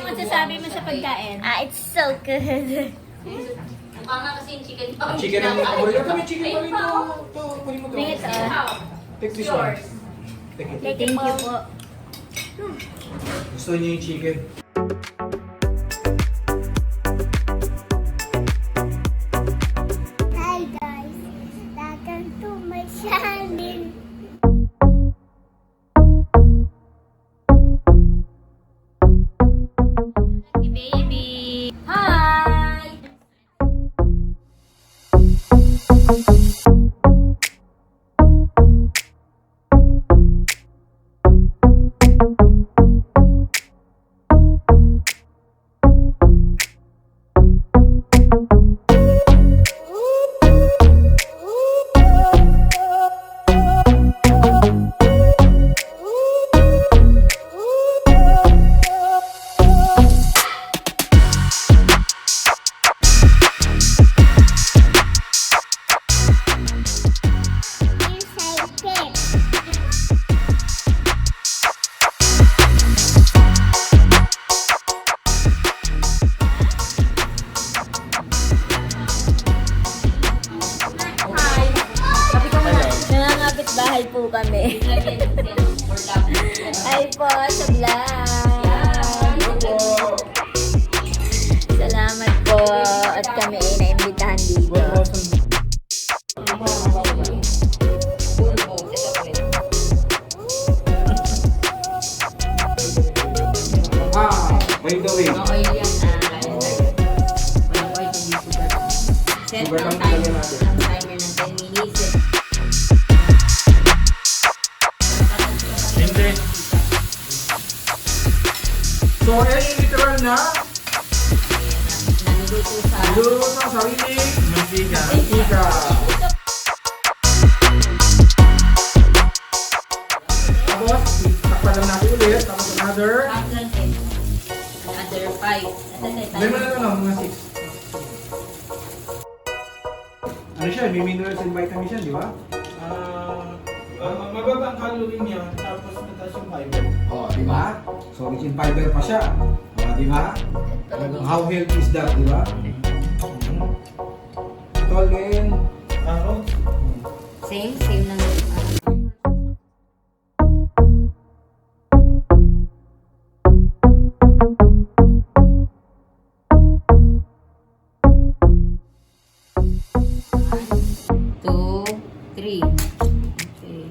Anong masasabi mo sa pagkain? It's so good. Mukha nga kasi yung chicken. Chicken ang paborito. Kami chicken pa rin to. Ito, kunin mo to. Bring it Take this one. Take it. Thank you po. Gusto niyo yung chicken? Hi guys, welcome to my channel. Baby! Hi! Nangangapit bahay po kami. Ay po, sa vlog. Salamat po at kami ay naimbitahan dito. By the way. Okay yan. Set Sugar ng lang talaga natin. timer ng 10 minutes. Hindi. So, yan yung literal na Naluluto sa... luro sa sariling mantika. Tapos, takpan lang natin ulit. Tapos another. Another 5. Lemon na lang, mga 6. Ano siya, may minerals and vitamins siya, di ba? Mababa ang calorie niya, tapos mataas yung fiber. Oo, di ba? So, rich in fiber pa siya. Di ba? How healthy is that, di ba? Tolin. Carrots. Same na. Two, three. Okay.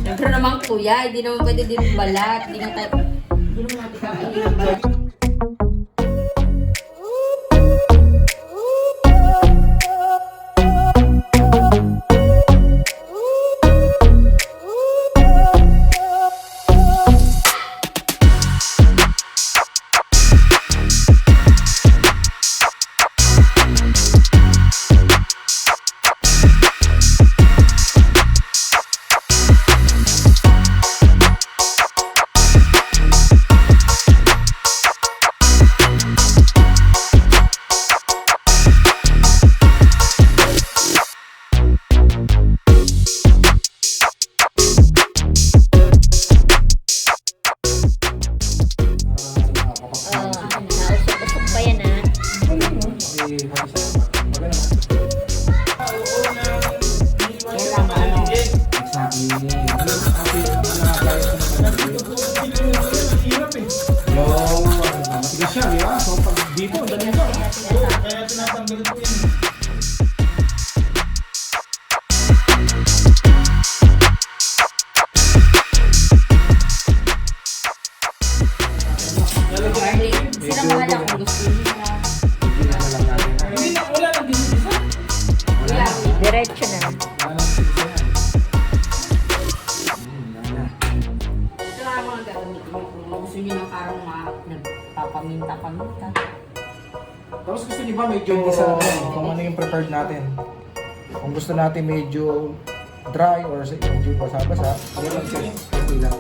Siyempre naman kuya, hindi naman pwede din balat. Hindi naman natin kakainin ng balat. Nausok-usok pa yan ah. Matigas siya, di ba? So, pag dito, dali ito. Kaya tinatanggal ko yun. Sila bahala kung gusto nila. Hindi na, wala nang ginisa. Kuya, Diretso na. ito lang mga gagamitin mo. Kung gusto nyo ng parang nagpapaminta-paminta. Tapos gusto niyo ba medyo kung ano yung prepared natin? Kung gusto natin medyo dry or medyo basa-basa, yan lang siya. Okay lang.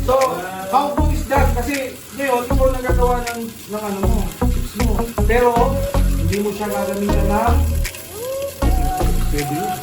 So, how good is that? Kasi ngayon, ikaw nagagawa ng ano mo, tips mo. Pero, hindi mo siya gagamitan ng pwede yun.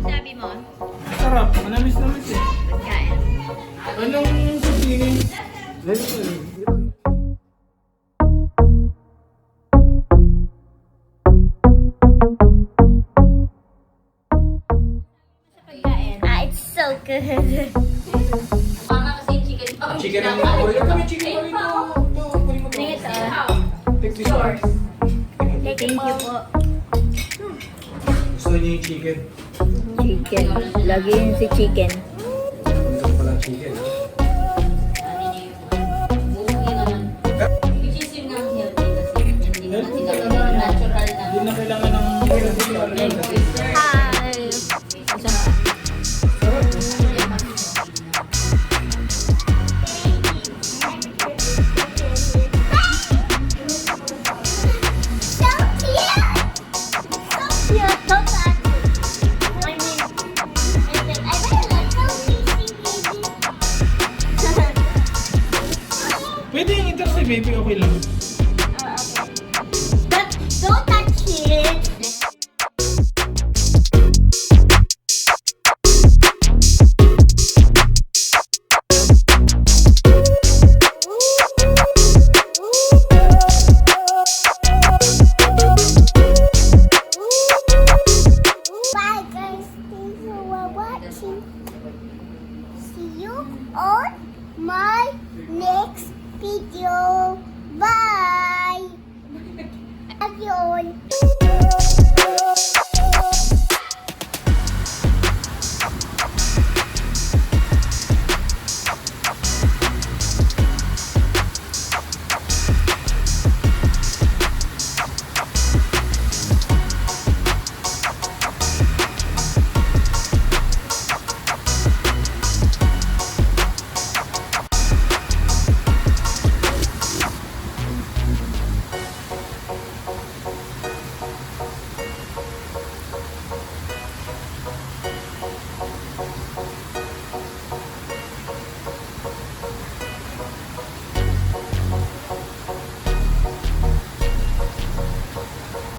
Sabi mo, Sarap, manamis-namis eh. pagkain. Anong sabihin? Sa pagkain. It's so good. Parang kasi chicken. Chicken ang paborito. Kami chicken pa rin to. Kunin mo to. Take this one. Thank you po. Gusto niyo yung chicken? Chicken. Lagi yun si chicken. Gusto ko pala chicken. Which is yun ang healthy kasi hindi na sila natural na. Hindi na kailangan ng Hi. So cute. So cute. So fun. I really like so tasty, baby. Pwede yung ito si baby, okay lang. But don't touch it. Bye guys, thank you for watching. See you on my next video. Bye. Love you all.